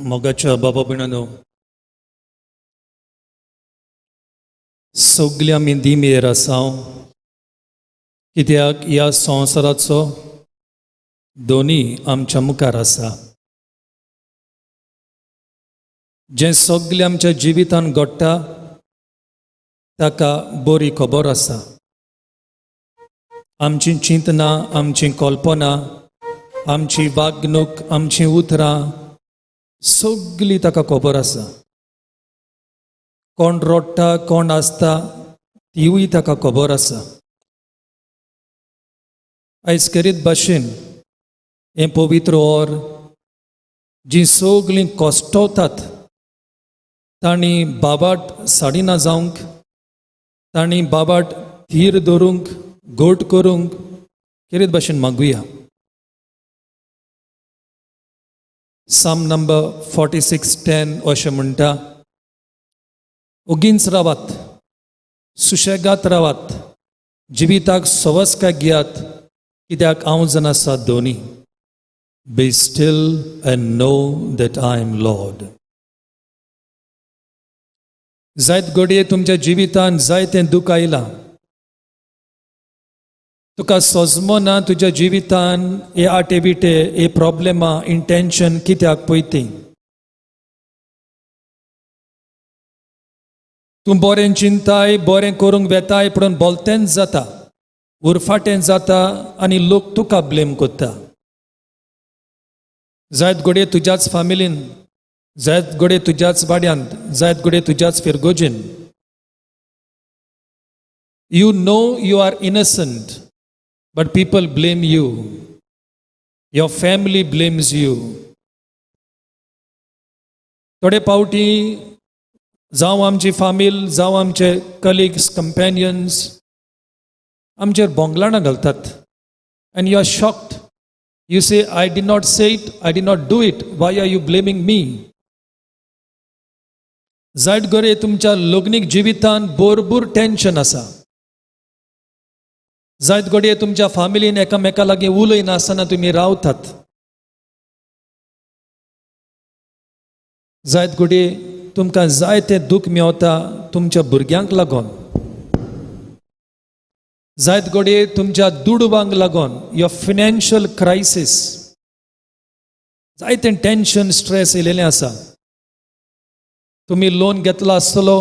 मोगाच्या बाबा भयणांनो, सगळी आमी दिमेर आसा कित्याक ह्या संवसाराचो दोनी आमच्या मुखार आसा. जें सगळें आमच्या जिवितान घडटा ताका बरी खबर आसा. आमची चिंतना, आमची कल्पना, आमची वागणूक, आमची उतरां सगळी ताका खबर आसा. कोण रडटा, कोण आसता तिवूय ताका खबर आसा. आयज करीत भाशेन हें पवित्र ओर जीं सगळीं कश्टवतात तांणी बाबाट साडिना जावंक, तांणी बाबाट थीर धरूंक, घोट करूंक करीत भाशेन मागुया. साम नंबर 46:10 अशें म्हणटा, उगींच रावात, सुशेगात रावात, जिविताक सवस्काय घेयात, कित्याक हांव जन आसा दोनी. Be still and know that I am lord. जायत घडये तुमच्या जिवितान जायतें दूख आयलां. तुका सोजमो ना तुज्या जिवितान हे आटे बिटे, हे प्रॉब्लेमां, इंटेंशन कित्याक पळयती. तूं बरें चिंताय, बरें करूंक वेताय, पूण बोलतेंच जाता, उरफाटें जाता आनी लोक तुका ब्लेम कोत्ता. जायत घडये तुज्याच फामिलीन, जायत घडये तुज्याच वाड्यांत, जायत घडये तुज्याच फिरगोजेन. You know you are innocent, but people blame you. Your family blames you. थोडे पावटी जावं आमची फामील, जावं आमचे कलिग्स, कंपॅनियन्स आमचेर बोंगलाणां घालतात. And you are shocked. You say, I did not say it, I did not do it. Why are you blaming me? जायत घडये तुमच्या लग्नीक जिवितान भरपूर टेन्शन आसा. जायत घडये तुमच्या फामिलीन एकामेका लागीं उलयनासतना तुमी रावतात. जायत घडये तुमकां जायतें दूख मेवता तुमच्या भुरग्यांक लागून. जायत घडये तुमच्या दुडवांक लागून, युअर फायनान्शियल क्रायसिस, जायतें टेन्शन, स्ट्रेस येयलेलें आसा. तुमी लोन घेतलो आसतलो,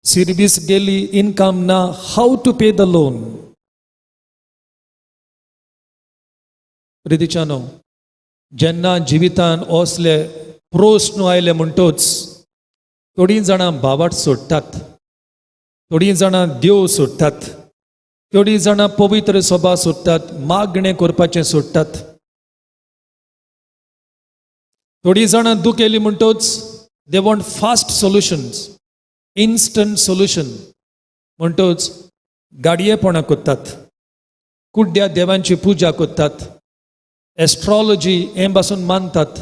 सर्वीस गेली, इनकम ना, हाऊ टू पे द लोन. प्रितीच्यानो, जेन्ना जिवितान असले प्रश्न आयले म्हणटोच थोडीं जाणां बाबाट सोडटात, थोडीं जाणां देव सोडटात, थोडीं जाणां पवित्र सभा सोडटात, मागणें करपाचें सोडटात. थोडीं जाणां दूख येयली म्हणटोच they want fast solutions, instant solution म्हणटोच गाडयेपणां कोत्तात, कुड्ड्या देवांची पुजा कोत्तात, एस्ट्रॉलॉजी हे पासून मानतात.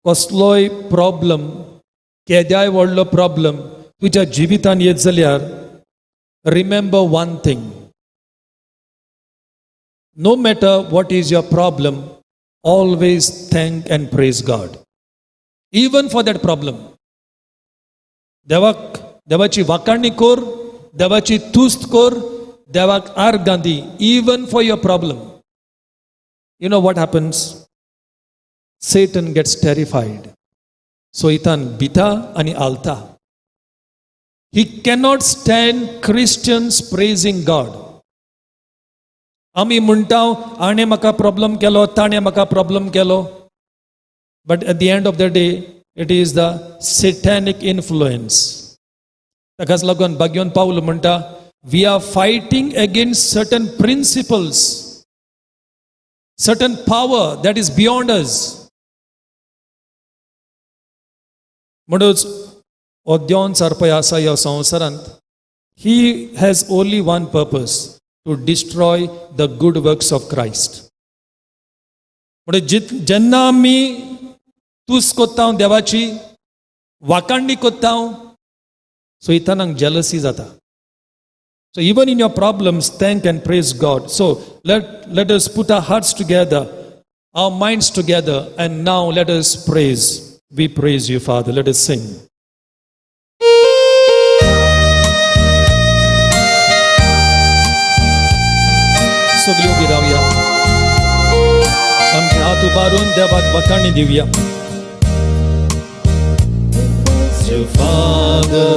कसलोय प्रॉब्लम, केद्याय व्हडलो प्रॉब्लम तुज्या जिवितान येत जाल्यार remember one thing, no matter what is your problem, always thank and praise God even for that problem. देवाची वाखाणणी कर, देवाची तुस्त कर, देवाक आर्ग घाली, even for your problem. You know what happens? Satan gets terrified. Satan bita ani alta. He cannot stand Christians praising God. आमी म्हणटाव आणे म्हाका प्रॉब्लेम केलो, ताणे म्हाका problem Kelo. But at the end of the day, it is the satanic influence. ताकाच लागून भाग्यवन पाऊल म्हणटा, we are fighting against certain principles, certain power that is beyond us. म्हणूच हो देव सारपय आसा ह्या संवसारांत, he has only one purpose, to destroy the good works of Christ. म्हणून जेन्ना आमी तुस कोत्ता देवाची वाखाणणी कोत्ता, सैतानाक जेलसी जाता. So even in your problems, thank and praise God. So let us put our hearts together our minds together, and now let us praise. We praise you, Father. Let us sing. सगळी उभी राहूया. आमचे हात उभारून देवाक वखाणी Divya. You Father,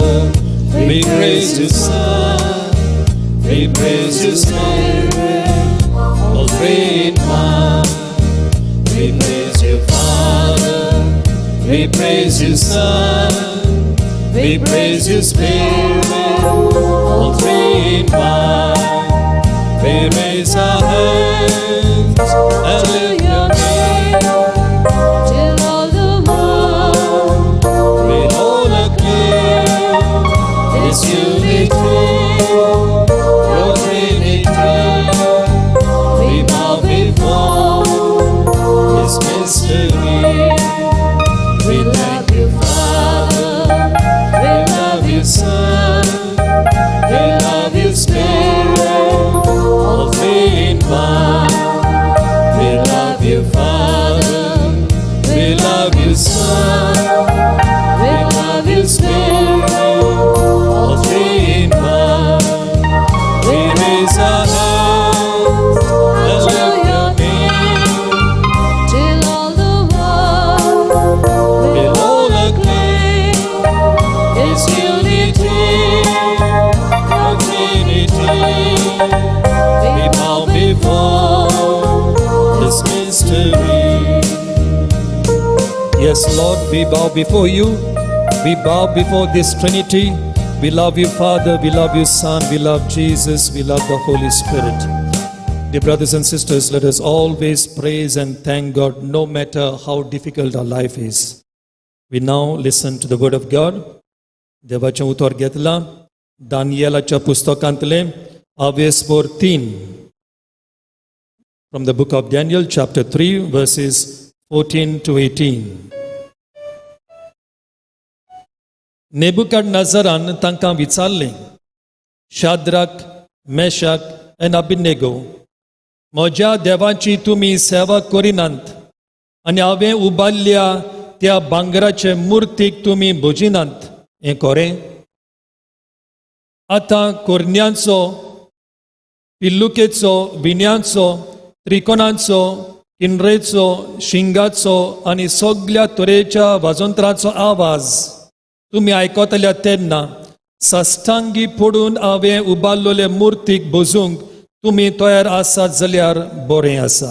we praise you Son, we praise you Spirit, all three in one. We praise you Father, we praise you Son, we praise you Spirit, all three in one. We raise our hands and lift your name till all the world will all acclaim this unity, your Trinity. We bow before this mystery. We love you, Father. We love you, Son. We love you, Spirit. All three in one. We love you, Father. We love you, Son. We love you, Spirit. All three in one. We raise our hands and lift your name till all the world will all acclaim His unity, your Trinity. We bow before this mystery. Yes, Lord, we bow before you. We bow before this Trinity. We love you, Father. We love you, Son. We love Jesus. We love the Holy Spirit. Dear brothers and sisters, let us always praise and thank God no matter how difficult our life is. We now listen to the word of God. देवाचें उतर घेतलां दानियेलाच्या पुस्तकांतलें अवेस्पोर 3. From the book of Daniel, chapter 3, verses 14 to 18. नेबुकदनेझरान तांकां विचारलें, शाद्राक, मेशाक आनी Abednego, म्हज्या देवाची तुमी सेवा करिनात आनी हांवें उबारल्या त्या भांगराचे मुर्तीक तुमी भुजिनात, हें खरें? आतां कोरण्यांचो, पिल्लुकेचो, विण्यांचो, त्रिकोणांचो, किन्नरेचो, शिंगाचो आनी सगळ्या तरेच्या वाजोंत्राचो आवाज तुमी आयकतल्या तेन्ना साश्टांगी पडून हांवें उबारलोले मुर्तीक भोजूंक तुमी तयार आसात जाल्यार बरें आसा.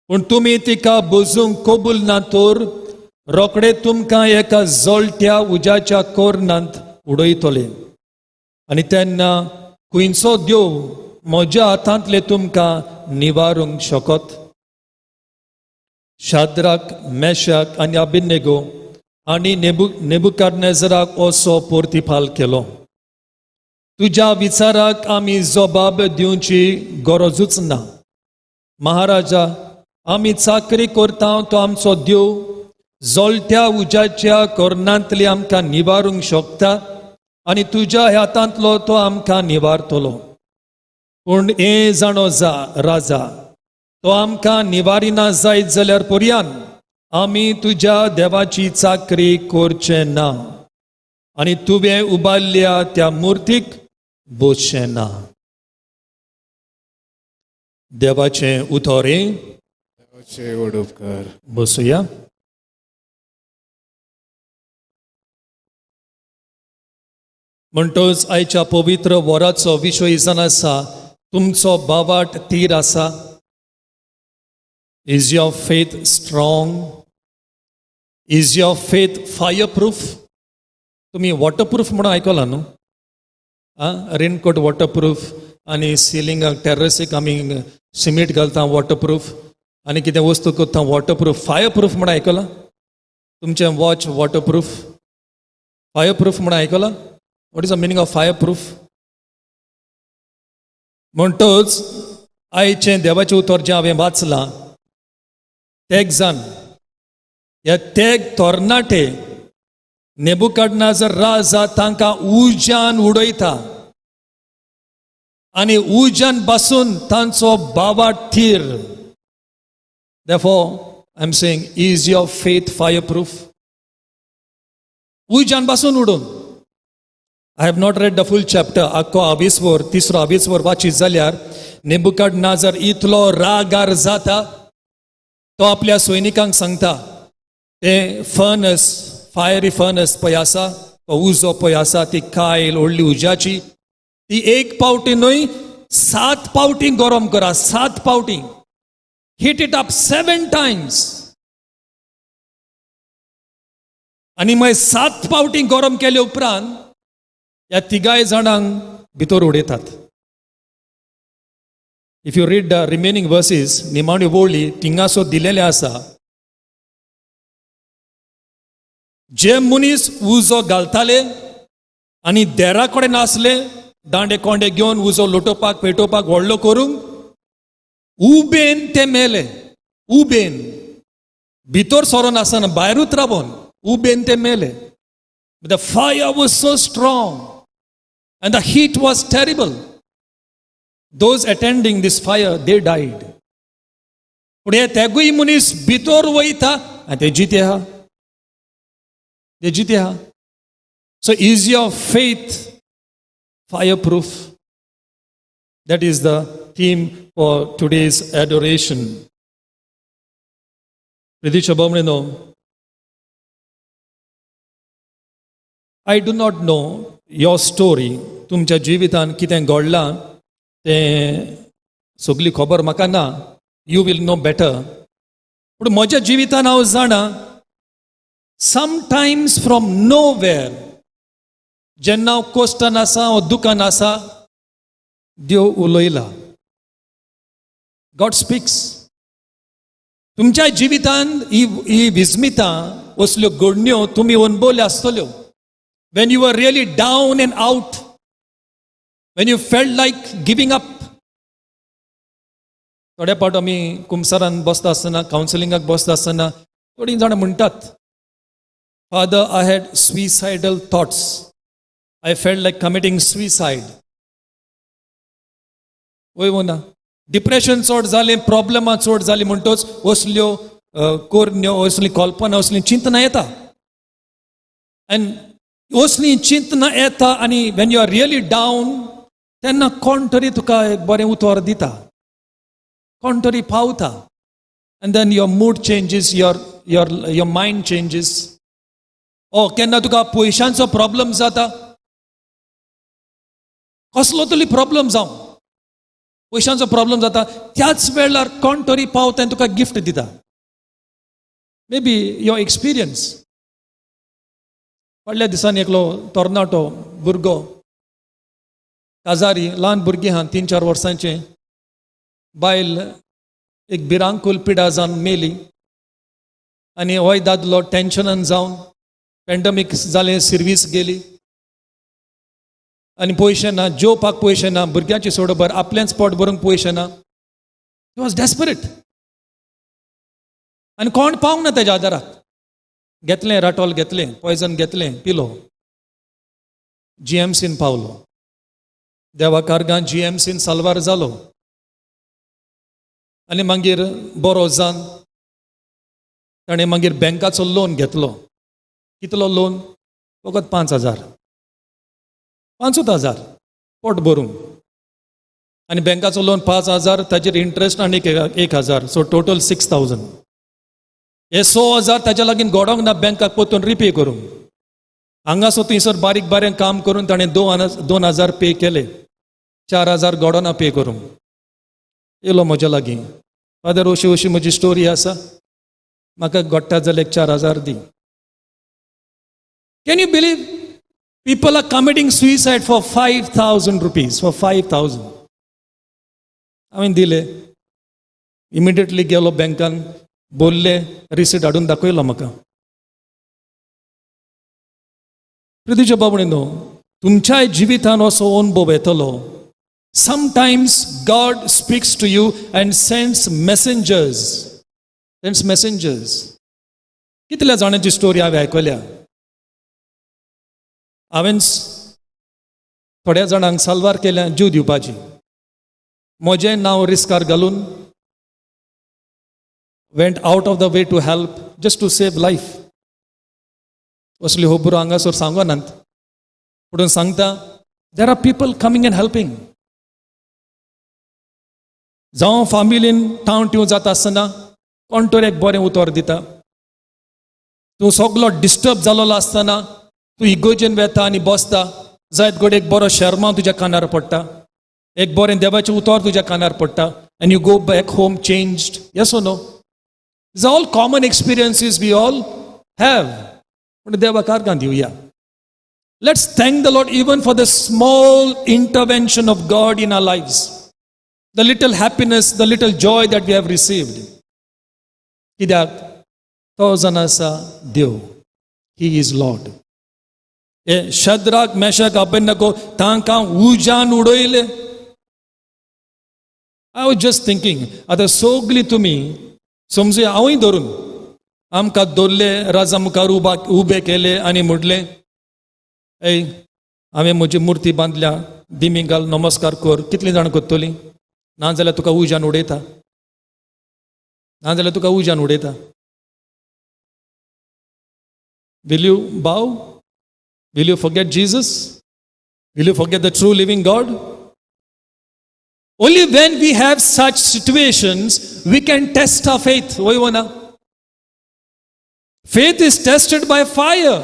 पूण तुमी तिका भोजूंक कबूल ना तर रोखडे तुमकां एका जळट्या उज्याच्या कोर्नांत उडयतले. आनी तेन्ना खंयचो देव म्हज्या हातांतले तुमकां निवारूंक शकत? शाद्राक, मेशाक आनी अबेदनेगो आनी नेबुकदनेझराक असो प्रतिपाल केलो. तुज्या विचाराक आमी जबाब दिवची गरजूच ना. महाराजा, आमी चाकरी करता तो आमचो देव जळट्या उज्याच्या कोर्नांतली आमकां निवारूंक शकता आनी तुज्या हातांतलो तो आमकां निवारतलो. पूण हें जाणो जा राजा, तो आमकां निवारिना जायत जाल्यार पर्यान आमी तुज्या देवाची चाकरी करचें ना आनी तुवें उबारल्या त्या मुर्तीक बोसचें ना. देवाचें उतोरें. देवाचे व्हड उपकार. बसूया. म्हणटोच आयच्या पवित्र वराचो विशय जावन आसा, तुमचो बावाट तीर आसा. Is your faith strong? Is your faith fireproof? तुम्ही वॉटरप्रूफ म्हणून आयकलां न्हू? रेनकोट वॉटरप्रूफ आनी सिलिंगाक टेरसीक आमी सिमेंट घालता वॉटरप्रूफ आनी कितें वस्तू करता वॉटरप्रूफ. फायरप्रूफ म्हणून आयकलां? तुमचें वॉच वॉटरप्रूफ, फायरप्रूफ म्हणून आयकलां? What is the meaning of fireproof? म्हणटोच आयचें देवाचें उतर जें हांवें वाचलां तेग जाण ह्या तेग तोरणाटे नेबुकदनेझर राजा तांकां उज्यान उडयता आनी उज्यान बसून तांचो बावाट तीर Therefore, I'm saying, is your faith fireproof? उजान पासून उडून I have not read the full chapter. आख्खो 20 वर, तिसरो 20 वर वाचीत जाल्यार नेबुकदनेझर इतलो रागार जाता, तो आपल्या सैनिकांक सांगता, ते फर्नस, फायरी फर्नस पळय आसा, तो उजो पळय आसा, ती कायल व्हडली उज्याची, ती एक पावटी न्हय 7 पावटी गरम करा, 7 पावटी. Heat it up 7 times. आणि मागीर 7 पावटी गरम केले उपरांत ह्या तिगाय जाणांक भितर उडयतात. If you read the remaining versus, निमाणी वोळी थिंगासो दिलेले आसा, जे मनीस उजो घालताले आनी देरा कडेन आसले, दांडे कोंडे घेवन उजो लोटोवपाक पेटोवपाक व्हडलो करूंक, उबेन ते मेले. उबेन भितर सरोन आसना, भायरूच राबोन उबेन ते मेले. The fire was so strong and the heat was terrible. Those attending this fire, they died. पुढे तेगूय मनीस भितर वयता आनी ते जिते आहा. They जिते आहा. So is your faith fireproof? That is the theme for today's adoration. Pridisha Bhamreno, I do not know your story. तुमच्या जिवितान कितें घडलां तें सगळी खबर म्हाका ना. You will know better. पूण म्हज्या जिवितान हांव जाणा, sometimes from nowhere, जेन्ना हांव कोश्टान आसा वा दुखान आसा, देव उलयला. God speaks. तुमच्या जिवितान ही विस्मितां असल्यो घडण्यो तुमी अनुभवल्यो आसतल्यो. When you were really down and out, when you felt like giving up. थोड्या पावट आमी कुमसारान बसता आसतना, कावन्सिलिंगाक बसता आसतना थोडीं जाणां म्हणटात, Father, I had suicidal thoughts. I felt like committing suicide. वय ना, डिप्रेशन चड जालें, प्रॉब्लेमां चड जालीं म्हणटच असल्यो कोरण्यो, असली कल्पना, असली चिंतना येता. आनी असली चिंतना येता आनी when you are really down, तेन्ना कोण तरी तुका एक बरें उतर दिता, कोण तरी पावता. आनी then your mood changes, your mind changes. ओ केन्ना तुका पयशांचो प्रॉब्लेम जाता, कसलो तरी प्रॉब्लेम जावं, पयशांचो प्रॉब्लेम जाता, त्याच वेळार कोण तरी पावता आनी तुका गिफ्ट दिता. May be your experience. फाटल्या दिसांनी एकलो तरणाटो भुरगो, काजारी, ल्हान भुरगीं आहा, 3-4 वर्सांचे, बायल एक भिरांकूल पिडा जावन मेली. आनी होय दादलो टेन्शनान जावन, पॅन्डमिक जालें, सर्वीस गेली आनी पयशे ना, जेवपाक पयशे ना, भुरग्यांची सोड बर, आपलेंच पोट भरूंक पयशे ना. He was desperate. आनी कोण पावंक ना तेज्या आदाराक. घेतलें राटोल, घेतलें पॉयजन, घेतलें पिलो, GMCन पावलो. देवा कारगां GMCन साल्वार जालो. आनी मागीर बरो जावन ताणें मागीर बँकाचो लोन घेतलो. कितलो लोन? फकत 5,000 पोट भरूंक. आनी बँकाचो लोन 5,000, ताजेर इंट्रस्ट आनी 1,000, सो टोटल 6,000. हे 6,000 ताच्या लागीं गोडोंक ना बँकाक परतून रिपे करूंक. हांगासो थंयसर बारीक बारीक काम करून ताणें 2,000 पे केले. 4,000 गोडोना पे करूंक. येयलो म्हज्या लागीं, फादर अशी म्हजी स्टोरी आसा, म्हाका घडटा जाल्यार 4,000 दी. Can you believe? People are committing suicide for 5,000 rupees, for 5,000. हांवें दिले. इमिडिएटली गेलो बँकान, बोलले, रिसीट हाडून दाखयलो म्हाका. प्रितीच्या बाबडीनो, तुमच्या जिवितान असो अनुभव येतलो. Sometimes God speaks to you and sends messengers. Sends messengers. कितल्या जाणांची स्टोरी हांवें आयकल्या. हांवें थोड्या जाणांक साल्वार केल्या जीव दिवपाची. म्हजें नांव रिस्कार घालून went out of the way to help just to save life. असली होबरो हांगासर सांगोनात पुढून सांगता there are people coming and helping. जावं फामिलीन टावन टिव जाता आसतना कोण तर एक बरें उतर दिता. तूं सगलो डिस्टर्ब जालोलो आसतना तूं इगोजेन वेता आनी बसता जायत घोड एक बरो शर्मा तुज्या कानार पडटा, एक बरें देवाचें उतर तुज्या कानार पडटा, and you go back home changed. Yes or no? These are all common experiences we all have. But देवाक आर्गां Divya. Let's thank the Lord even for the small intervention of God in our lives. The little happiness, the little joy that we have received. कित्याक तो जाण आसा देव. He is Lord. शद्राक Meshach अबेदnego तांकां उजान उडयले. I was just thinking, आता सगळीं तुमी समजुया हांवूय धरून आमकां दवरले, राजा मुखार उबे केले आनी म्हटले ए हांवें म्हजी मुर्ती बांदल्या, दिमी घाल, नमस्कार कर. कितलीं जाण करतलीं? नाजाल्यार तुका उजान उडयता, नाजाल्यार तुका उजान उडयता. Will you bow? Will you forget Jesus? Will you forget the true living God? Only when we have such situations, we can test our faith. Faith is tested by fire.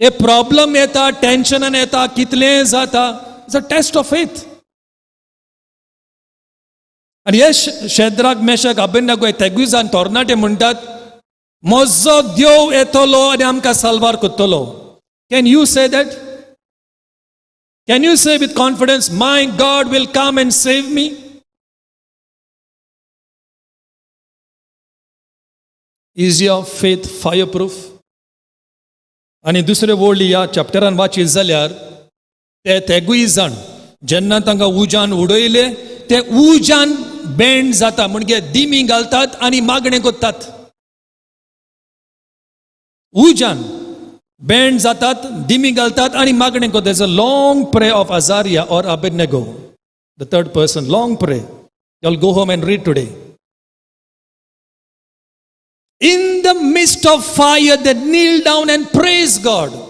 A problem येता, tension येता, कितलें जाता, it's a test of faith. आनी हे शेद्राक Meshach अबेदnego तेगूय जाण तोरणाटे म्हणटात म्हजो देव येतलो आनी आमकां साल्वार करतलो. Can you say that? Can you say with confidence, my God will come and save me? Is your faith fireproof? आनी दुसरे वळी ह्या चॅप्टरान वाचीत जाल्यार ते तेगूय जाण जेन्ना तांकां उजान उडयले ते उजान बेंड जाता, म्हणजे दिमी घालतात आनी मागणें करतात. उजान बेंड जातात, दिमी घालतात आनी मागणें करतात. There's a long prayer of Azariah or Abednego, the third person, long prayer. You'll go home and read today. In the midst of fire, they kneel down and praise God.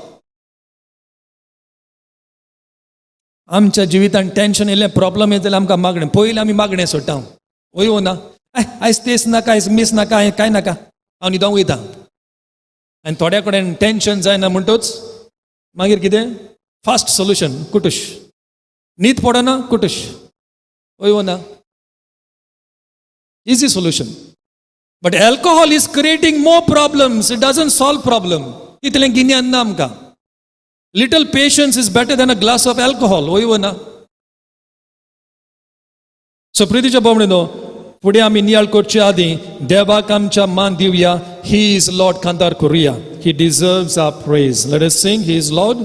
आमच्या जिवितांत tension येयलें, problem येयले जाल्यार आमकां मागणें, पयलीं आमी मागणें सोडटा. वय ना, आयज तेच नाका, आयज मीस नाका, कांय नाका, हांव न्हिदोंक वयता. आनी थोड्या कडेन टेन्शन जायना म्हणटूच मागीर कितें? फास्ट सोल्युशन, कुटुश. न्हीद पडना, कुटुश. वय ना, easy solution. But alcohol is creating more problems. It doesn't solve problem. इतलें गिन्यान ना आमकां. Little patience is better than a glass of alcohol. वय ना. सो प्रितीच्या भोवणीनो, फुडें आमी नियाळ करचे आदीं देवाक आमच्या मान दिवया. ही इज लॉर्ड कांतार करुया. He deserves our praise. Let us sing, he is lord.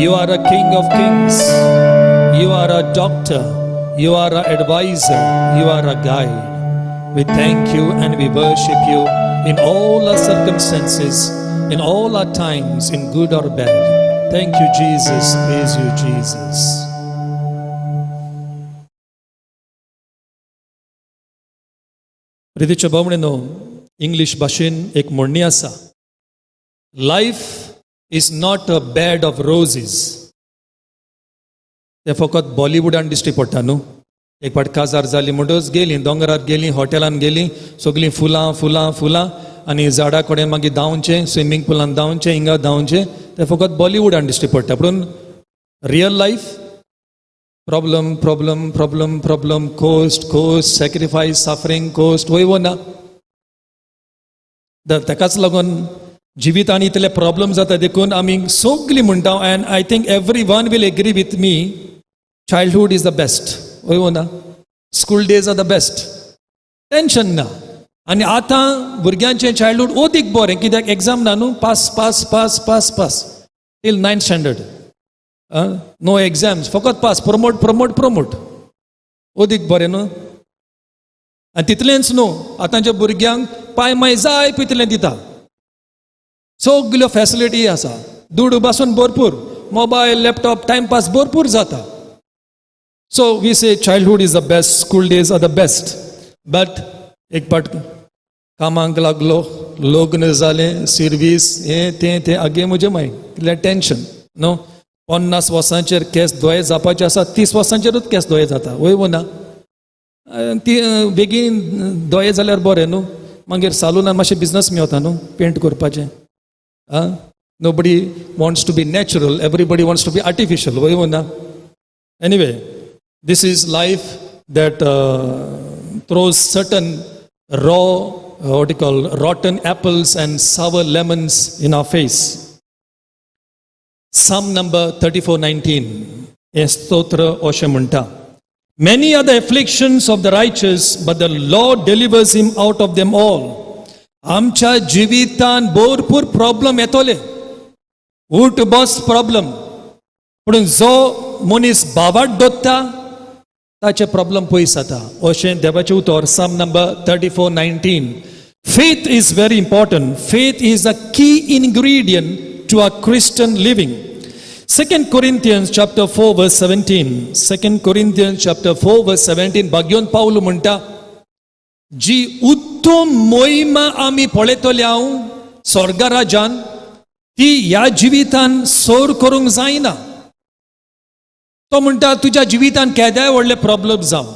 You are a King of Kings. You are a doctor. You are our advisor. You are our guide. We thank you and we worship you in all our circumstances, in all our times, in good or bad. Thank you, Jesus. Praise you, Jesus. प्रितीच्या भावणेनो, English भाशेन एक म्हणणी आसा, life is not a bed of roses. ते फकत बॉलिवूडान दिश्टी पडटा न्हू. एक फावट काजार जाली म्हणटच गेली, दोंगरार गेली, हॉटेलान गेली, सगळीं फुलां फुलां फुलां, आनी झाडां कडेन मागीर धांवचें, स्विमींग पुलान धांवचें, हिंगा धांवचें. ते फकत बॉलिवूडान दिश्टी पडटा. पूण real life problem problem problem problem, cost cost, sacrifice, suffering, cost, वय ना. ताकाच लागून जिवितान इतले प्रॉब्लम जाता देखून आमी सगळीं म्हणटा, and I think every one will agree with me, childhood is the best. वय ना. School days are the best. Tension ना. आनी आतां भुरग्यांचें चायल्डहूड ओदीक बरें, कित्याक एग्जाम ना न्हू. Pass pass pass pass pass till 9th standard. No exams, फकत पास, प्रमोट प्रमोट प्रमोट, ओदीक बरें न्हू. आनी तितलेंच न्हू, आतांच्या भुरग्यांक पांय माय जाय तितलें दिता. सगल्यो फॅसिलिटी आसा, दूड पासून भरपूर, मोबायल, लॅपटॉप, टायमपास भरपूर जाता. So we say childhood is the best, school days are the best. But एक पाट कामाक लागलो, लग्न जालें, सर्वीस, तें आगे म्हजें माय कितलें टेन्शन न्हू. 50 वर्सांचेर केस दोळे जावपाचे आसा, 30 वर्सांचेरूच केस दोळे जाता. वय ना. ती बेगीन दोळे जाल्यार बरें न्हू. मागीर सालूनान मातशें बिजनस मेवता न्हू, पेंट करपाचें. Nobody wants to be natural, everybody wants to be artificial. वय ना. Anyway, this is life that throws certain raw, what you call, rotten apples and sour lemons in our face. Psalm number 34:19. हे स्तोत्र अशें म्हणटा, many are the afflictions of the righteous, but the Lord delivers him out of them all. आमच्या जिवितान भरपूर problem येतले, उठ बस problem. पूण जो मनीस भावाट दोत्ता ताचे प्रॉब्लेम पयस जाता. अशें देवाचें उतर, Psalm number 34:19. Faith is very important. Faith is a key ingredient to our Christian living. 2 Corinthians chapter 4 verse 17. 2 Corinthians chapter 4 verse 17. भाग्योन पाऊल म्हणटा, जी उत्तम मोहिमा आमी पळयतले हांव स्वर्गा राजान, ती ह्या जिवितान सोर करूंक जायना. तो म्हणटा, तुज्या जिवितान केद्याय व्हडले प्रॉब्लेम जावं,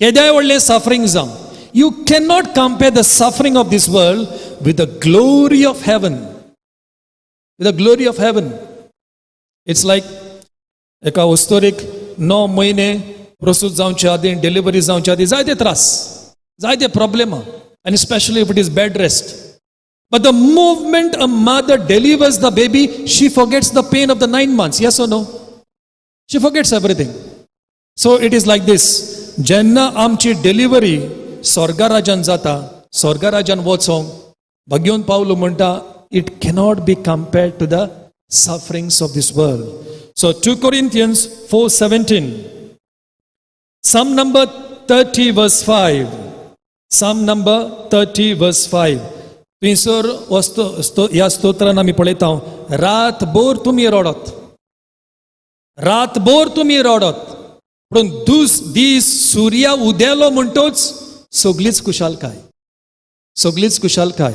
केद्याय व्हडले सफरींग जावं, you can not compare the suffering of this world with the glory of heaven. With the glory of heaven. It's like एका वस्तोरीक 9 म्हयने प्रसूत जावचे आदी, डिलिव्हरी जावचे आदी जायते त्रास, जायते problem, and especially if it is bed rest. But the moment a mother delivers the baby, she forgets the pain of the 9 months. Yes or no? She forgets everything. So it is like this. जेन्ना आमची delivery स्वर्गा राजान जाता, स्वर्गा राजान वचोंक भाग्योन Paulo म्हणटा, it cannot be compared to the sufferings of this world. So 2 Corinthians 4:17. Psalm number 30 verse 5. Psalm number 30 verse 5. थंयसर ह्या स्तोत्रान आमी पळयता, रातभर तुमी रडत, रातभर तुमी रडत, पूण दीस सुर्या उदेलो म्हणटोच सगळीच कुशालकाय, सगळीच कुशालकाय.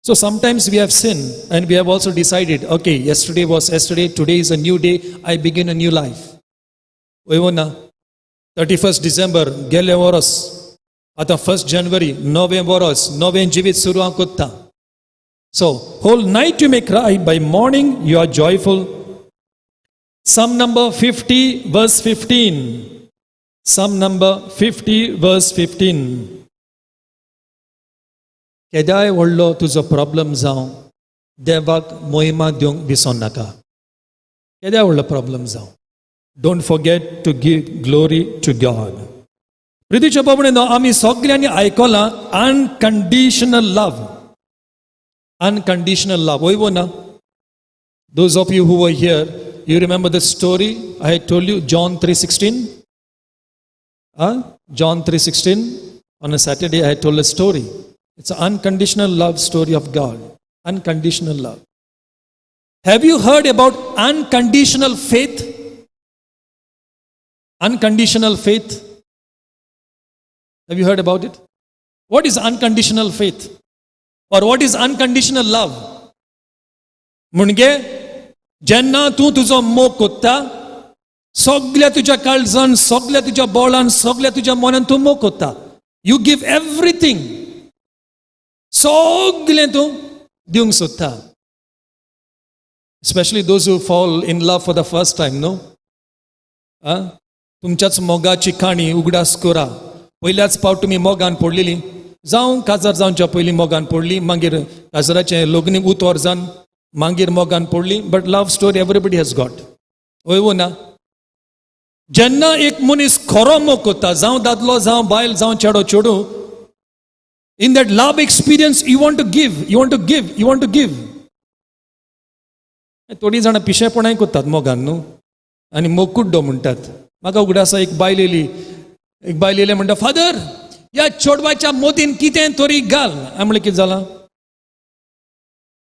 So sometimes we have sinned and we have also decided, okay, yesterday was yesterday, today is a new day, I begin a new life. वय ना. 31st December गेले वरस, आता 1st January नवे वरस, नवें जिवीत सुरू कोत्ता. So whole night you may cry, by morning you are joyful. Psalm number 50 verse 15. Psalm number 50 verse 15. केदाय व्हडलो तुजो प्रॉब्लेम जावं, देवाक मोहिमा दिवंक विसोन नाका. केदाय व्हडलो प्रॉब्लेम जावं, don't forget to give glory to God. प्रितीच्या बाबणेनो, आमी सगळ्यांनी आयकलां अनकंडिशनल लव. Unconditional love. वय ना. Those of you who were here, you remember the story I had told you, John 3:16. John 3:16. On a Saturday, I told a story. It's an unconditional love story of God. Unconditional love. Have you heard about unconditional faith? Unconditional faith. Have you heard about it? What is unconditional faith? Or what is unconditional love? म्हणजे जेन्ना तूं तुजो मोग कोत्ता, सगळ्या तुज्या काळजान, सगळ्या तुज्या बोळान, सगळ्या तुज्या मनान तूं मोग कोत्ता. You give everything. सगळें तूं दिवंक सोदता. Especially those who fall in love for the first time, no? तुमच्याच मोगाची काणी उगडास कोरा. पयल्याच फावट तुमी मोगान पडलेली, जावं काजार जावच्या पयलीं मोगान पडली, मागीर काजराचें लग्न उतोर जावन मागीर मोगान पडली. But love story everybody has got. वय वो ना? जेन्ना एक मनीस खरो मोग कोत्ता, जावं दादलो, जावं बायल, जावं चेडो, चेडू, in that love experience you want to give, you want to give, you want to give. थोडी जाणां पिशेपणाय कोत्तात मोगान न्हू, आनी मोग कुड्डो म्हणटात. म्हाका उगडासा एक बायल येयली म्हणटा, फादर ह्या चेडवाच्या मोदीन कितें तरी घाल. हांवें म्हणलें कितें जालां?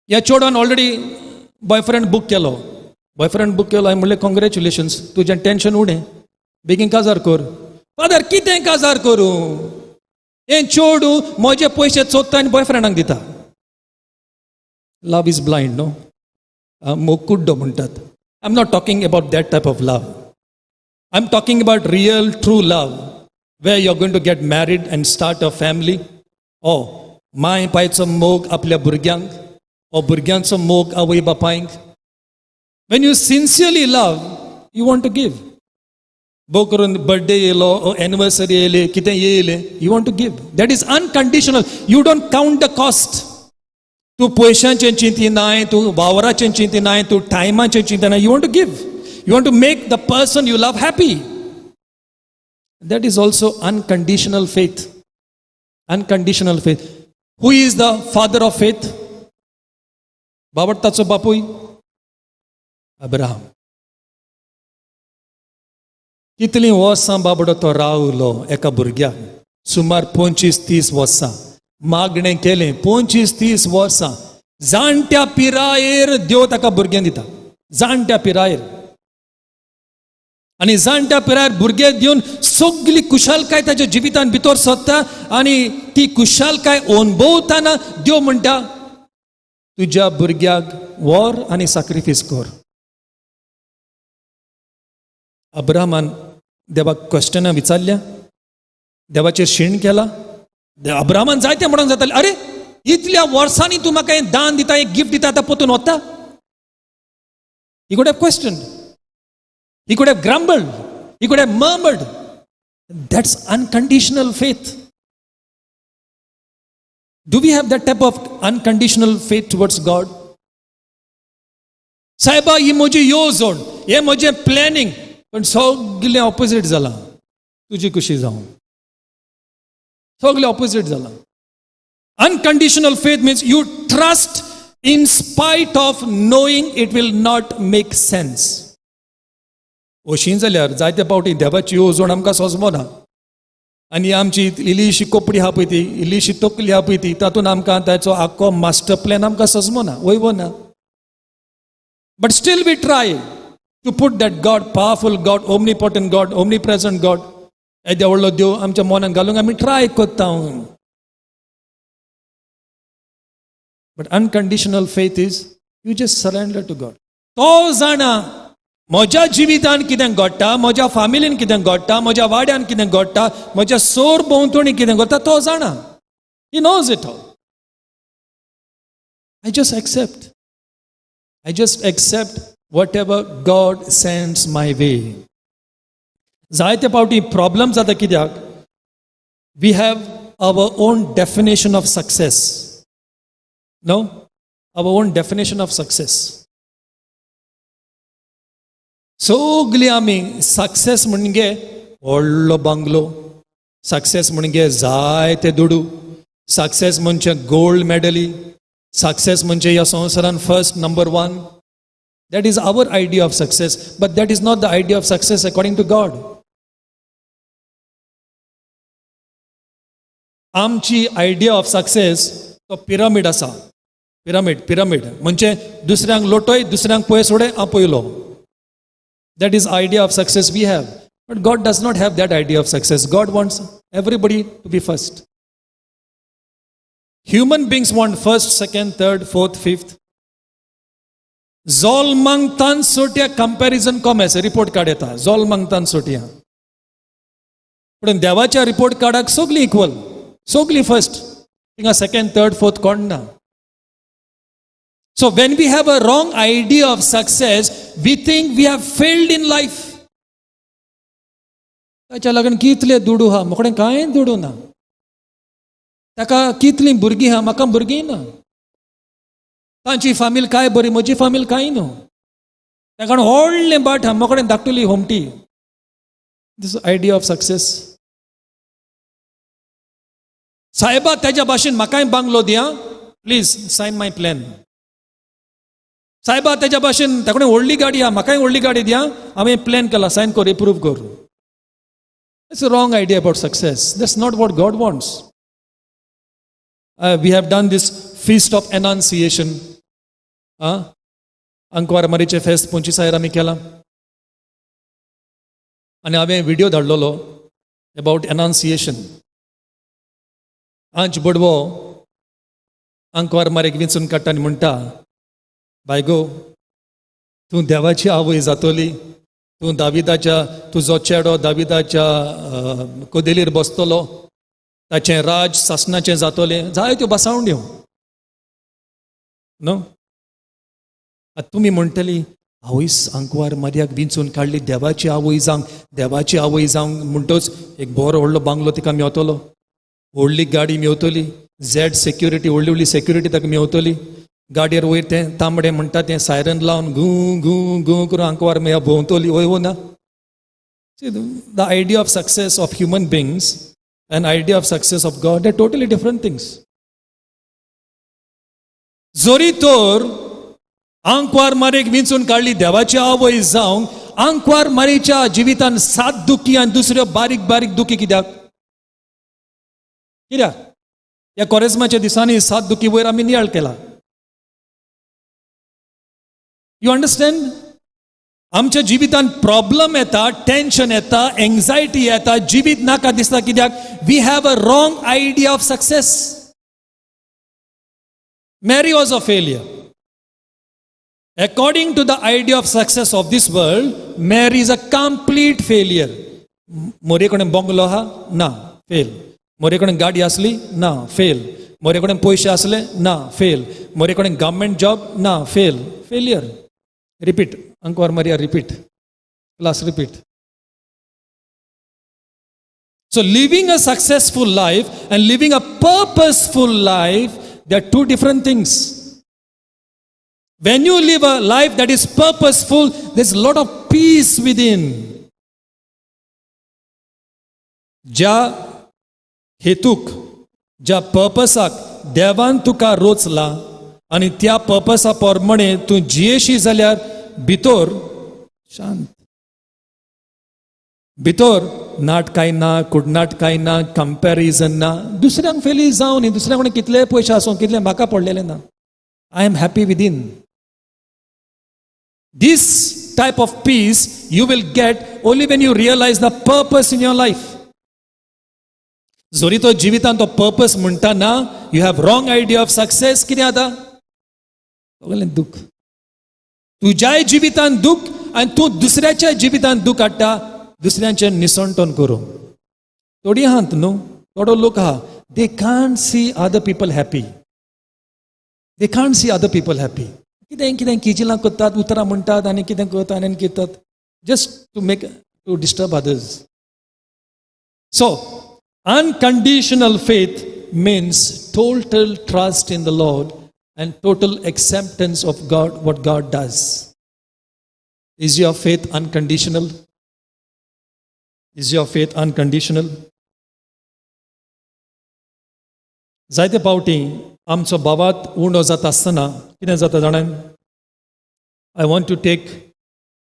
ह्या चेडवान ऑलरेडी बॉयफ्रेंड बूक केलो. हांवें म्हणलें कॉंग्रॅच्युलेशन्स, तुजें टेन्शन उणें, बेगीन काजार कर. फादर कितें काजार करूं? हें चेडू म्हजे पयशे चोत्ता आनी बॉयफ्रेंडाक दिता. Love is blind no. मोग कुड्डो म्हणटात. I am not talking about that type of love. I am talking about real true love, where you're going to get married and start a family. माय पायचो मोग आपल्या भुरग्यांक, भुरग्यांचो मोग आवय बापायक. When you sincerely love, you want to give. बो करून बर्थडे येयलो, एनिवर्सरी येयले, कितें येयले, you want to give. That is unconditional. You don't count the cost. तूं पयशांचें चिंतिनाय, तूं वावराचें चिंतिनाय, तूं टायमाचें चिंतिनाय. You want to give. You want to make the person you love happy. That is also unconditional faith. Unconditional faith. Who is the father of faith? बाबडताचो बापूय Abraham. कितलीं वर्सां बाबडो तो रावलो एका भुरग्याक. सुमार 25-30 वर्सां मागणें केलें. 25-30 वर्सां जाणट्या पिरायेर देव ताका भुरगें दिता. जाणट्या पिरायेर. आनी जाणट्या पिरायेर भुरगें दिवन सगळी कुशालकाय ताच्या जिवितान भितर सोदता. आनी ती कुशालकाय अणभवताना देव म्हणटा, तुज्या भुरग्याक व्हर आनी सॅक्रिफायस कर. अब्राहमान देवाक क्वेश्चनां विचारल्या, देवाचेर शीण केला. अब्राहमान जायते म्हणूंक जातालें, अरे इतल्या वर्सांनी तूं म्हाका हें दान दिता, एक गिफ्ट दिता, आतां पोतून वता. He could have questioned. He could have grumbled. He could have murmured. That's unconditional faith. Do we have that type of unconditional faith towards God? साहेबा ही म्हजी येवजण, हे म्हजें प्लॅनिंग, पण सगळें ऑपोजीट जालां. तुजी खुशी जावं, सगळें ऑपोजीट जालां. Unconditional faith means you trust in spite of knowing it will not make sense. अशीं जाल्यार जायते फावटी देवाची येवजण आमकां सजमना. आनी आमची इल्लीशी कोपडी आहा पळय ती, इल्लीशी तकली आहा पळय ती, तातूंत आमकां ताचो आख्खो मास्टर प्लॅन आमकां सजमना, वयवो ना. But still we try to put that God, powerful God, omnipotent God, omnipresent God, येद्या व्हडलो देव आमच्या मनांत घालूंक आमी ट्राय कोत्ता. But unconditional faith is you just surrender to God. तो जाणा म्हज्या जिवितान कितें घडटा, म्हज्या फॅमिलीन कितें घडटा, म्हज्या वाड्यान कितें घडटा, म्हज्या सोर भोंवतणी कितें घडटा, तो जाणा. He knows it all. I just accept whatever God sends my way. जायते फावटी प्रॉब्लम जाता कित्याक? We have our own definition of success. No? Our own definition of success. सगळी आमी सक्सेस म्हणजे व्हडलो बंगलो, सक्सेस म्हणजे जायते दुडू, सक्सेस म्हणजे गोल्ड मेडली, सक्सेस म्हणजे ह्या संवसारान first number 1. That is our idea of success, but that is not the idea of success according to God. आमची आयडिया ऑफ सक्सेस तो पिरामीड आसा. पिरामीड म्हणजे दुसऱ्यांक लोटय, दुसऱ्यांक पयस सोडय, हांव पयलो. That is idea of success we have. But God does not have that idea of success. God wants everybody to be first. Human beings want first, second, third, fourth, fifth. Zol mangtan sotia comparison comes. Report card येता. Zol mangtan sotia. पण देवाच्या report कार्डाक सगळी equal, सगळी first. थिंगा second, third, fourth कोण ना. So when we have a wrong idea of success, we think we have failed in life. ताच्या लागून कितले दुडू हा, मोकडें कांय दुडू ना. ताका कितलीं भुरगीं हा, म्हाका भुरगीं ना. तांची फामील काय बरी, म्हजी फामील कांय न्हू. ताका व्हडलें बाट हा, मोकडें धाकटुली होमटी. This idea of success. साहेबा त्याच्या भाशेन म्हाकाय बांगलो दिया, प्लीज सायन माय प्लॅन. साहेबा त्याच्या भाशेन ताकडे व्हडली गाडी हा, म्हाकाय व्हडली गाडी दिया, हांवें प्लॅन केला, सायन कर, एप्रूव कर. It's a wrong idea about success. That's not what God wants. We have done this feast of annunciation. अंकवार मारीचे फेस्त 25 आमी केला. आनी हांवें व्हिडिओ धाडलेलो अबाउट एनाउन्सिएशन. आंच बडवो अंकवार मारेक विंचून काडटा आनी म्हणटा, बायगो, तूं देवाची आवय जातली. तूं दाविदाच्या, तुजो चेडो दाविदाच्या कोदेलीर बसतलो. ताचें राज सासणाचें जातलें. जाय त्यो बसावण्यो न्हू. आतां तुमी म्हणटली, आवयस अंकवार मारयाक विंचून काडली, देवाची आवय जावंक म्हणटच एक बरो व्हडलो बांगलो तिका मेवतलो, व्हडली गाडी मेवतली, झॅड सेक्युरिटी, व्हडली सेक्युरिटी ताका मेवतली. गाडयेर वयर तें तांबडें म्हणटा तें सायरन लावन घू घू घू करून अंकवार मेळ्या भोंवतली, वय वो ना. The idea of success of human बिंग्स and idea of success of God, they're totally different things. जोरी तोर अंकवार मारेक विंचून काडली देवाची आवय जावंक, अंकवार मारीच्या जिवितान 7 दुखी आनी दुसऱ्यो बारीक बारीक दुखी कित्याक? या कोरेजमाच्या दिसांनी 7 दुखी वयर आमी नियाळ केला. You understand? आमच्या जिवितान प्रॉब्लेम येता, टेन्शन येता, एंग्जायटी येता, जिवीत नाका दिसता. कित्याक? We have a wrong idea of success. Mary was a failure. According to the idea of success of this world, Mary is a complete failure. मोरे कडेन बंगलो हा ना, फेल. मोरे कडेन गाडी असली ना, फेल. मोरे कडेन पयशे असले ना, फेल. मोरे कडेन गव्हर्नमेंट जॉब ना, फेल. फेलियर. रिपीट. अंकवार Maria, repeat. Class, repeat. So living a successful life and living a purposeful life, they are two different things. When you live a life that is purposeful, there's a lot of peace within. ज्या हेतूक, ज्या पर्पसाक देवान तुका रोचला आणि त्या पर्पसा प्रमाणे तूं जियेशी जाल्यार भितर शांत. भितर नाट कांय ना, कुडनाट कांय ना, कंपॅरिजन ना. दुसऱ्यांक फेली जावन न्ही, दुसऱ्या कडेन कितले पयशे आसूं, कितले म्हाका पडलेले ना. I am happy within. This type of peace you will get only when you realize the purpose in your life. जोरी तो जिवितान तो पर्पस म्हणटा ना, you have wrong idea of success. कितें जाता? सगळें दुख. तुज्याय जिवितान दुख आनी तूं दुसऱ्याच्या जिवितान दुख हाडटा, दुसऱ्यांचे निसंटोन करूं. थोडी आहात न्हू, थोडो लोक आहा, they can't see other people happy. They can't see other people happy. कितें कितें किजिलां करतात, उतरां म्हणटात आनी कितें करतात आनी करतात, just to disturb others. So unconditional faith means total trust in the Lord and total acceptance of God, what God does. Is your faith unconditional? Is your faith unconditional? जायते पावटी आमचो भावात उणो जाता आसतना कितें जाता जाणां? I want to take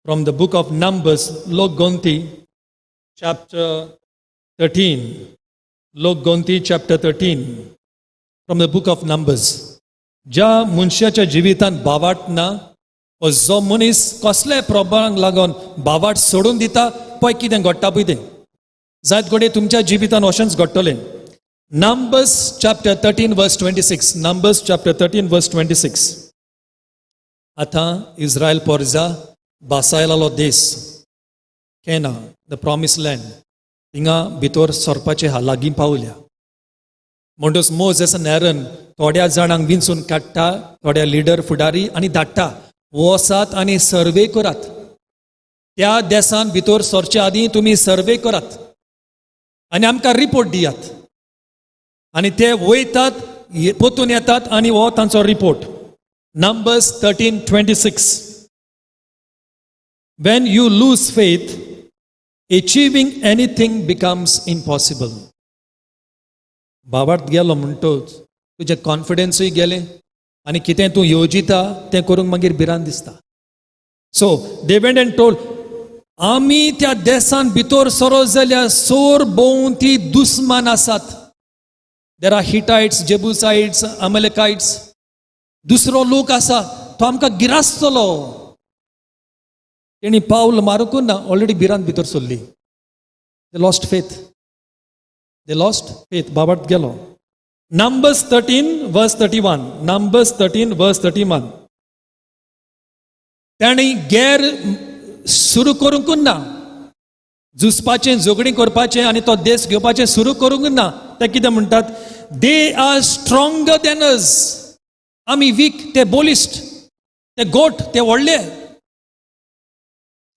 from the book of Numbers, Lok Gonti, chapter 13. लोक Gonti chapter 13 from the book of Numbers. ज्या मनशाच्या जिवितांत बावाट ना, व जो मनीस कसल्याय प्रॉब्लमाक लागून बावाट सोडून दिता, पळय कितें घडटा पळय तें. जायत घडये तुमच्या जिवितांत अशेंच घडटलें. Numbers chapter 13 verse 26. Numbers chapter 13 verse 26. आतां इस्रायल पोरजा बासायलालो देश केना, द प्रॉमिस लँड, थिंगा भितर सरपाचे लागीं पावल्या. म्हणटच मोजेस आनी एरन थोड्या जाणांक विंचून काडटा, थोड्या लिडर फुडारी आनी धाडटा, वसात आनी सर्वे करात. त्या देशान भितर सरचे आदीं तुमी सर्वे करात आनी आमकां रिपोर्ट दियात. आनी ते वयतात, परतून येतात आनी हो तांचो report. Numbers 13:26. When you lose faith, achieving anything becomes impossible. बावार्थ गेलो म्हणटोच तुजें कॉन्फिडन्सूय गेलें आनी कितें तूं येवजिता तें करूंक मागीर भिरांत दिसता. सो दे वेंट एंड टोल्ड, आमी त्या देशान भितर सरो जाल्यार सोर भोंवती दुस्मान आसात. There are Hittites, Jebusites, Amalekites. दुसरो लोक आसा तो आमकां गिरासतलो. तेणी पावल मारूंक ना, ऑलरेडी भिरांत भितर सरली. They lost faith. They lost faith. बावार्थ गेलो. Numbers 13 verse 31. Numbers 13 verse 31. ताणी गैर सुरू करूंक ना. झुजपाचें, झगडीं करपाचें आनी तो देश घेवपाचें सुरू करूंक ना. ते कितें म्हणटात? दे आर स्ट्रॉंगर दॅन अस. आमी वीक, ते बोलिस्ट, ते गोट, ते व्हडले.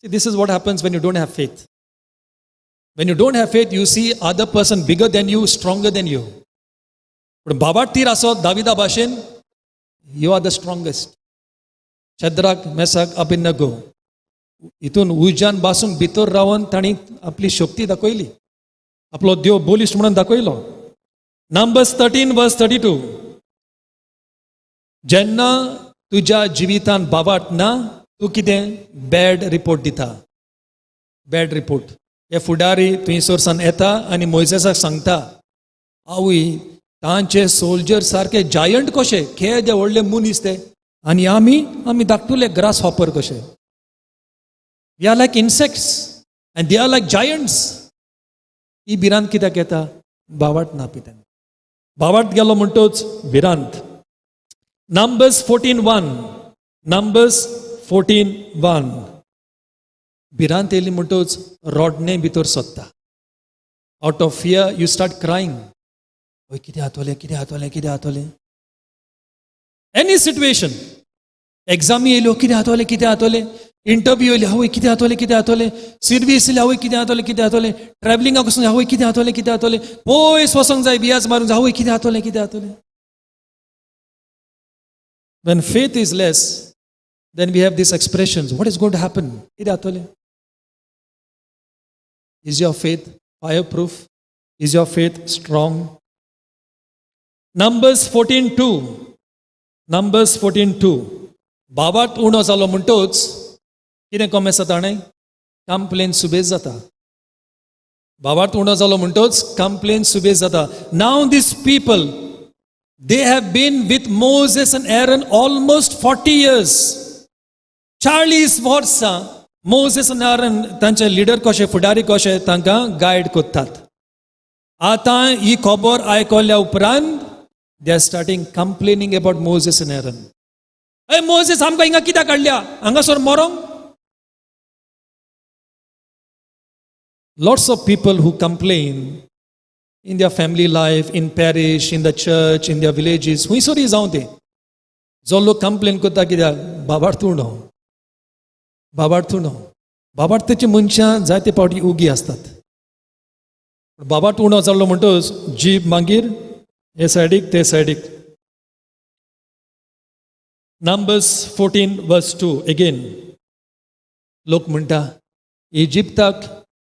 This is what happens when you don't have faith. When you don't have faith, you see other person bigger than you, stronger than you. पण बावार्थ तीर आसो दाविदा भाशेन, you are the strongest. शद्राक, मेसाक, अबेदnego. हितून उज्यान बासून भितर रावन तांणी आपली शक्ती दाखयली. आपलो देव बोलिस्ट म्हणून दाखयलो. Numbers 13 verse 32. जेन्ना तुज्या जिवितांत बावार्थ ना, तूं कितें बॅड रिपोर्ट दिता. Bad report. हे फुडारी थंयसरसान येता आनी मोइसेसाक सांगता, आवय तांचे सोल्जर सारके जायंट कशे, केदे व्हडले मनीस ते, आनी आमी धाकटुले ग्रास हॉपर कशे. We are like insects and they are like giants. ही भिरांत कित्याक येता? बावार्थ ना पितान. बावार्थ गेलो म्हणटोच भिरांत. नंबर्स 14:1. नंबर्स 14:1. भिरांत येयली म्हणटोच रोडणे भितर सोदता. Out of fear you start crying. ओय कितें जातोलें, कितें जातोलें, कितें जातोलें. Any situation. एग्जामी येयल्यो, कितें जातोलें, कितें जातोलें. इंटरव्यू येयली, आवय कितें जातोलें, कितें जातोलें. सर्वीस येयली, आवय कितें जातोलें, कितें जातोलें. ट्रॅव्हलिंगाक वचूंक जाय, आवय कितें जातोलें, कितें जातोलें. पयस वचोंक जाय, बियाज मारूंक जाय, आवय कितें जातोलें, कितें जातोलें. When faith is less, then we have these expressions. What is going to happen? Is your faith fireproof? Is your faith strong? Numbers 14:2. Numbers 14:2. बावार्थ उणो जालो म्हणटोच कितें कमी जाता ताणें? कंप्लेन सुबेज जाता. बावार्थ उणो जालो म्हणटोच कंप्लेन सुबेज जाता. Now these people, they have been with Moses and Aaron almost 40 years. 40 वर्सां मोसेस आनी आरोन तांचे लिडर कशे, फुडारी कशे तांकां गायड करतात. आतां ही खबर आयकल्या उपरांत they are starting complaining about Moses आनी एरन. ए मोसेस आमकां हिंगा कित्याक काडल्या? हांगासर मरोंक. Lots of people who complain in their family life, in parish, in the church, in their villages, हुंयसरूय जावं ते. जो लोक कंप्लेन करता कित्याक? बावार्थ उणो. बावार्थ उणो. बावार्थाची मनशां जायते फावटी उगी आसतात. बावार्थ उणो जाल्लो म्हणटच जीब मागीर हे सायडीक ते सायडीक. Numbers 14 verse 2 again. लोक म्हणटा इजिप्ताक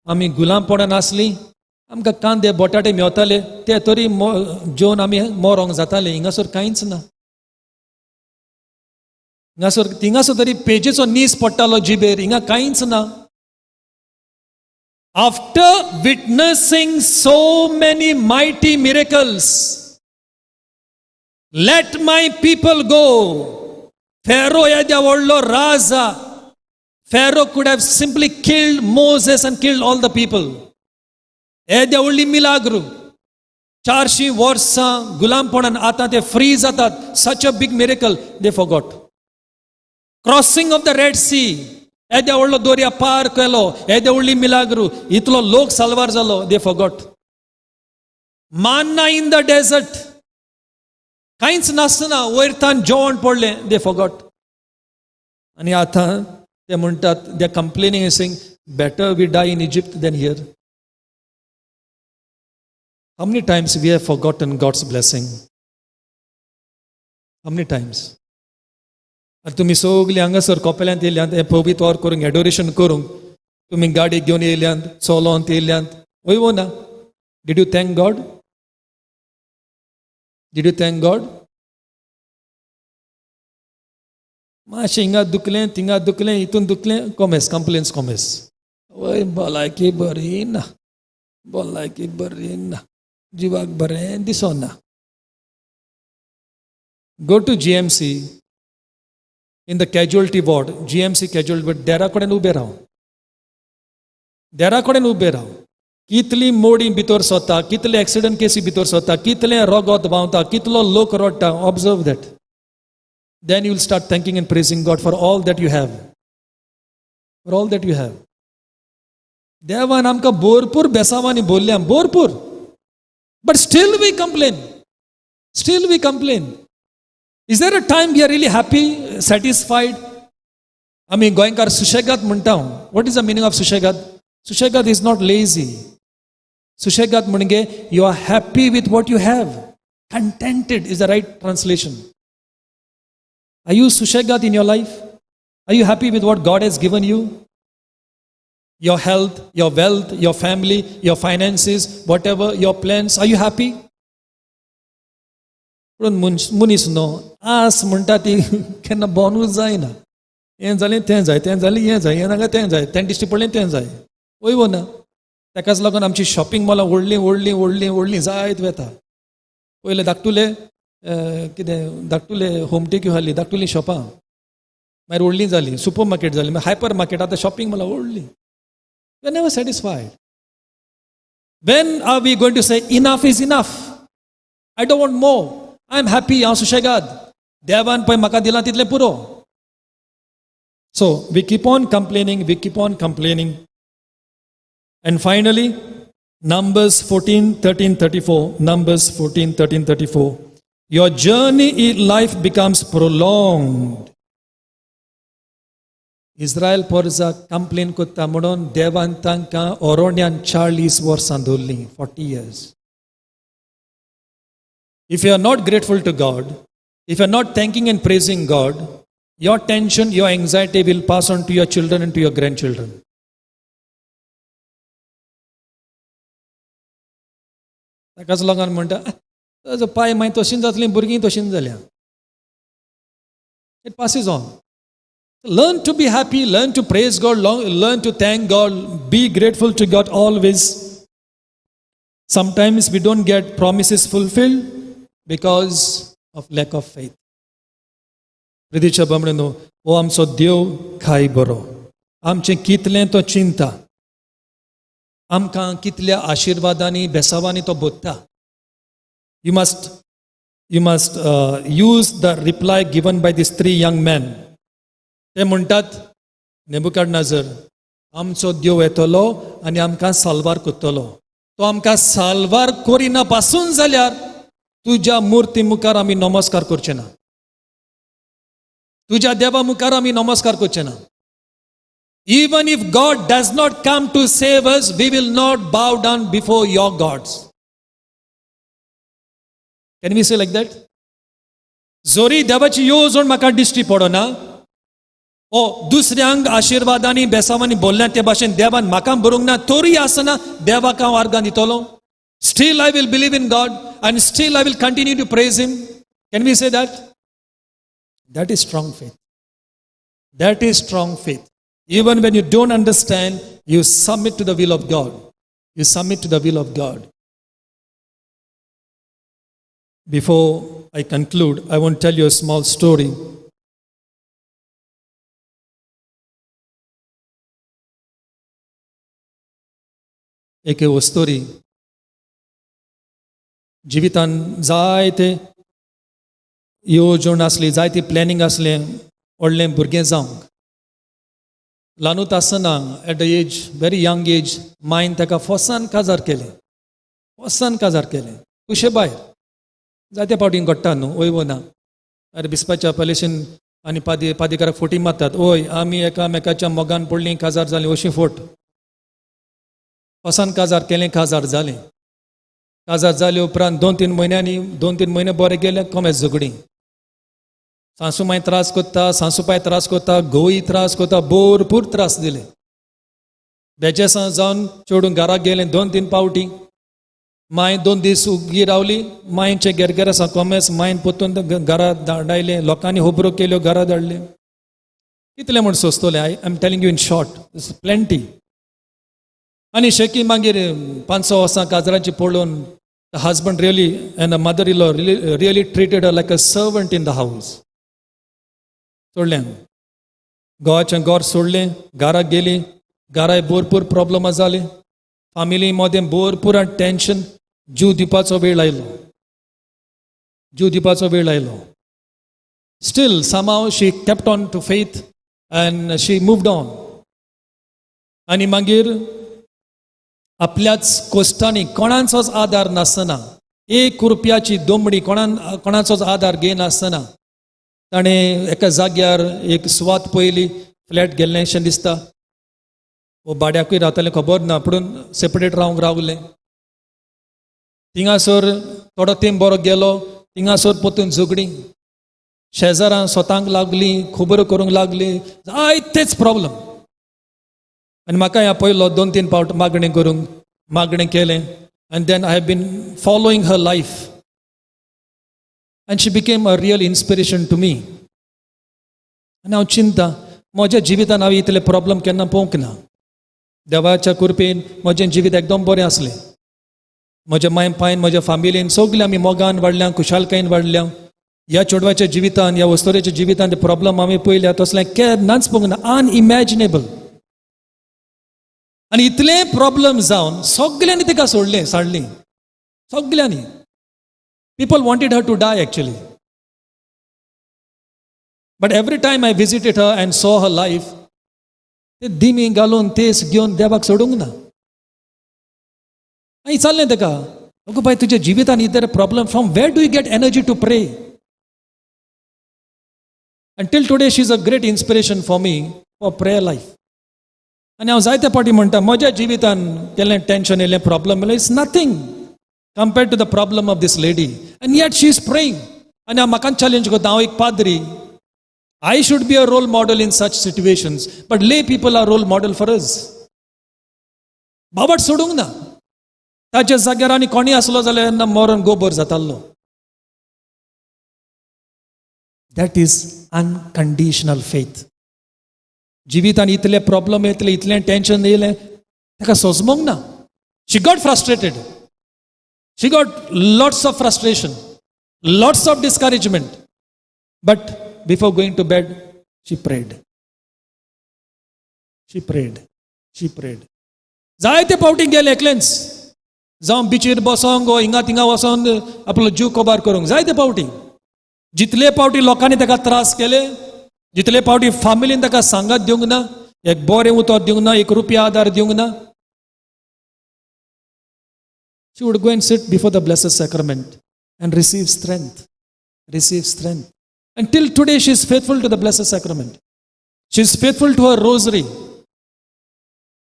आमी गुलामपणान आसली, आमकां कांदे बटाटे मेवताले, ते तरी जेवन आमी मोरोंक जाताले. हिंगासर कांयच ना. थिंगासर तरी पेजेचो नीस पडटालो जिबेर, हिंगा कांयच ना. After witnessing so many mighty miracles, let my people go. Pharaoh yedia vodlo raza. Pharaoh could have simply killed Moses and killed all the people. Yedia only milagru. 400 वर्सां गुलामपणान आता ते फ्री जातात. Such a big miracle, they forgot. Crossing of the Red Sea. येद्या व्हडलो दर्या पार केलो. येद्या व्हडली मिलाग्रू. इतलो लोक साल्वार जालो. They forgot. Manna in the desert. कांयच नासतना वयरतान जेवण पडलें. They forgot. आनी आतां ते म्हणटात, they are complaining and saying, better we die in Egypt than here. How many times we have forgotten God's blessing? How many times? आतां तुमी सगळीं हांगासर कोपेल्यांत येयल्यांत हें पवित्र वर करूंक एडोरेशन करूंक तुमी गाडी घेवन येयल्यांत चलोंत येयल्यांत वय ना Did you thank God? Did you thank God? मातशें हिंगा दुखलें थिंगा दुखलें हितून दुखलें कॉमेस कंप्लेन्स कॉमेस वय भलायकी बरी ना भलायकी बरी ना जिवाक बरें दिसना. Go to GMC. In the casualty ward, GMC casualty ward, देरा कडेन उबे राव. देरा कडेन उबे राव. कितली मोडी भितर सोता, कितले एक्सिडेंट केसी भितर सोता, कितले रोगोत भावता, कितलो लोक रडटा. Observe that. Then you will start thanking and praising God for all that you have. For all that you have. देवान आमकां भरपूर बेसावांनी बोल्ल्यां, भरपूर. But still we complain. Still we complain. Is there a time we are really happy, satisfied? I mean, goinkar sushegat म्हणटा. What is the meaning of sushegat? Sushegat is not lazy. Sushegat म्हणजे you are happy with what you have. Contented is the right translation. Are you sushegat in your life? Are you happy with what God has given you? Your health, your wealth, your family, your finances, whatever, your plans. Are you happy? पूण मनीस न्हू आस म्हणटा ती केन्ना बोनूच जायना. हें जालें तें जाय, तें जालें हें जाय, हें नाका तें जाय, तें दिश्टी पडलें तें जाय. वय ना. ताकाच लागून आमची शॉपिंग मॉलां व्हडलीं व्हडलीं व्हडलीं व्हडलीं जायत वेता. पयले धाकटुले कितें धाकटुले होमटेक्यो आहली धाकटुलीं शॉपां मागीर व्हडलीं जालीं सुपर मार्केट जालीं मागीर हायपर मार्केट आतां शॉपिंग मॉलां व्हडलीं. We are never satisfied. When are we going to say enough is enough? I don't want more. I am happy. हांव सुशेगाद. देवान पळय म्हाका दिलां तितलें पुरो. So we keep on complaining, we keep on complaining. And finally, Numbers 14:13-34. Numbers 14:13-34. Your journey in life becomes prolonged. Israel porza complain kotta म्हणून देवान तांकां ओरोड्यान 40 वर्सां दवरलीं 40 years. If you are not grateful to God, if you are not thanking and praising God, your tension, your anxiety will pass on to your children and to your grandchildren. ताकाच लागून म्हणटा ताजो पाय मागीर तशीं जातलीं भुरगीं तशीं जाल्यां. It passes on. Learn to be happy, learn to praise God, learn to thank God, be grateful to God always. Sometimes we don't get promises fulfilled because of lack of faith. प्रितीच्या बामणेनो हो आमचो देव खाय बरो. आमचें कितलें तो चिंता. आमकां कितल्या आशिर्वादांनी बेसावांनी तो बोदता. You must use the reply given by these 3 young men. ते म्हणटात नेबुकदनेझर आमचो देव येतलो आनी आमकां साल्वार करतलो. तो आमकां साल्वार करिना पासून जाल्यार तुज्या मुर्ती मुखार आमी नमस्कार करचे ना. तुज्या देवा मुखार आमी नमस्कार करचे ना. Even if God does not come to save us, we will not bow down before your gods. Can we say like that? जोरी देवाची येवजण म्हाका दिश्टी पडना. ओ दुसऱ्यांक आशिर्वादांनी बेसावांनी बोलल्यां ते भाशेन देवान म्हाका बरोवंक ना तोरी आसना देवाक हांव आर्गां दितलो. Still I will believe in God and still I will continue to praise Him. Can we say that? That is strong faith. That is strong faith. Even when you don't understand, You submit to the will of God. You submit to the will of God. Before I conclude, I want to tell you a small story. एक story. जिवितान जायते येवजण आसली, जायती planning आसलें व्हडलें भुरगें जावंक. ल्हानूच आसतना at the age, very young age, मायन ताका फोसान काजार केलें. फोसान काजार केलें. कुशे भायर. जायते फावटी घडटा न्हू, वय वो ना. अरे बिस्पाच्या पयलेसून आनी पादेकाराक फोटी मारतात. ओय आमी एकामेकाच्या मोगान पडलीं, काजार जालीं, अशीं फोट. फोसान काजार केलें, काजार जालें. काजार जाले उपरांत 2-3 म्हयने बरे गेले, कोमेच झगडीं. सासू माय त्रास कोत्ता, सासूपाय त्रास कोत्ता, घोवूय त्रास कोत्ता, भरपूर त्रास दिले. बेजेसां जावन चेडूं घरा गेलें 2-3 फावटी. माय 2 दीस उगी रावली. मायचे गेरगेरासां कोमेस मायन पोतून घरा धाडले. लोकांनी होबरो केल्यो, घरा धाडले. कितले म्हूण सोंसतले? I am telling you in short, this plenty. आनी शेकी मागीर 500 वर्सां काजराची पळोवन the husband really and the mother-in-law really treated her like a servant in the house. सोडलें. गोवाचें गोर सोडलें, घरा गेली. घराय भरपूर प्रॉब्लमां जाली. फॅमिली मदें भरपूर टेन्शन. जीव दिवपाचो वेळ आयलो. जीव दिवपाचो वेळ आयलो. Still somehow she kept on to faith and she moved on. आनी मागीर आपल्याच कोश्टांनी कोणाचोच आदार नासतना, 1 रुपयाची दोंबडी कोणाचोच आदार घेनासतना ताणें एका जाग्यार एक सुवात पयली. फ्लॅट गेल्लें अशें दिसता. वो भाड्याकूय रावतालें खबर ना, पूण सेपरेट रावंक रावलें. थिंगासोर थोडो तेंप बरो गेलो. थिंगासोर पोतून झगडीं. शेजारां स्वतांक लागलीं, खबर करूंक लागलीं. जायतेच प्रॉब्लम. आनी म्हाका ह्या पयलो 2-3 फावट मागणें केलें. आनी then I have been following her life. आनी she became a real inspiration to me. आनी हांव चिंता, म्हज्या जिवितान हांवें इतले प्रॉब्लम केन्ना पळोवंक ना. देवाच्या कृपेन म्हजें जिवीत एकदम बरें आसलें. म्हज्या मायन पायन, म्हज्या फॅमिलीन सगळीं आमी मोगान वाडल्या, खुशालकायेन वाडल्या. ह्या चेडवाच्या जिवितान, ह्या वस्तुरेच्या जिवितान ते प्रॉब्लम हांवें पयल्या तसलें केन्नाच पळोवंक ना. अनइमॅजिनेबल. आनी इतले प्रॉब्लम जावन सगळ्यांनी तिका साडलीं. सगळ्यांनी. People wanted her to die actually. But every time I visited her and saw her life, ते दिमी घालून तेस घेवन देवाक सोडूंक ना. आनी चाललें ताका, अगो बाय तुज्या जिवितान इतले problem, from where do you get energy to pray? And till today she is a great inspiration for me for prayer life. आनी हांव जायते फावटी म्हणटा, म्हज्या जिवितान केल्लें टेन्शन येयलें, प्रॉब्लम येयलें, it's nothing compared to the problem of this lady. And yet she is praying. आनी हांव म्हाका चॅलेंज करता, हांव एक पाद्री. I should be a role model in such situations, but lay people are role model for us. बाबट सोडूंक ना. ताच्या जाग्यार आनी कोणी आसलो जाल्यार ना मरण गोबर जातालो. That is unconditional faith. जिवितान इतले प्रॉब्लम येतले, इतलें टेन्शन येयलें, ताका सोजमोंक ना. She got frustrated. She got lots of frustration, lots of discouragement. But before going to bed, she prayed. She prayed. She prayed. जायते फावटी गेले एकलेंच. जावं बिचीर बसोंक, हिंगा थिंगा वचोन आपलो जीव कोबार करूंक. जायते फावटी. जितले फावटी लोकांनी ताका त्रास केले, जितले फावटी फॅमिलीन ताका सांगात दिवंक ना, एक बरें उतर दिवंक ना, 1 रुपया आदार दिवंक ना. She would go and sit before the Blessed Sacrament and receive strength. Receive strength. Until today she is faithful to the Blessed Sacrament. She is faithful to her rosary.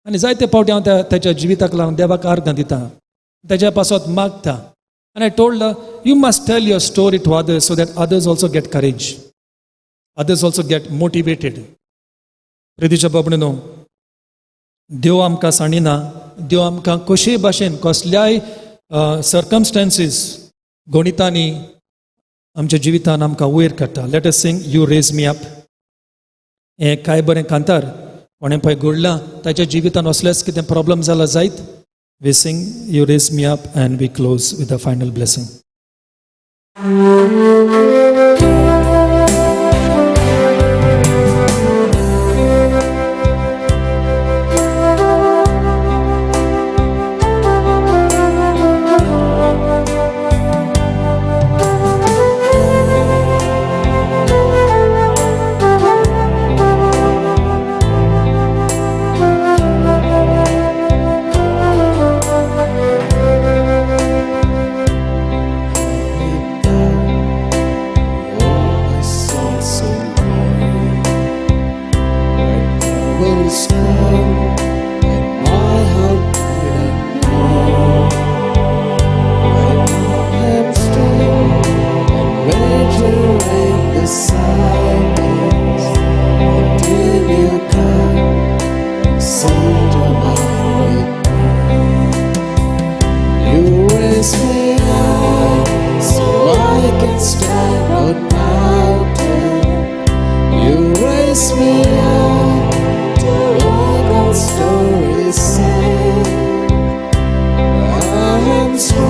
आनी जायते फावटी हांव ताच्या जिविताक लागून देवाक अर्घ दिता, ताच्या पासत मागता. And I told her, you must tell your story to others so that others also get courage. Others also get motivated. प्रितीच्या बाबडीनो, देव आमकां सांडिना, देव आमकां कशेय भाशेन कसल्याय सर्कमस्टॅन्सीस गणितांनी आमच्या जिवितान आमकां वयर काडटा. Let us sing you raise me up. हें काय बरें कांतार कोणें पळय घडलां ताच्या जिवितान असलेच कितें प्रॉब्लम जाला जायत we sing you raise me up and we close with a final blessing. My soul so low. Will storm and my heart didn't know. Right now I'm still and measuring the silence until you come and say to with me. You raise me up so I can stand on mountain. You raise me up to walk on stories said. I am strong.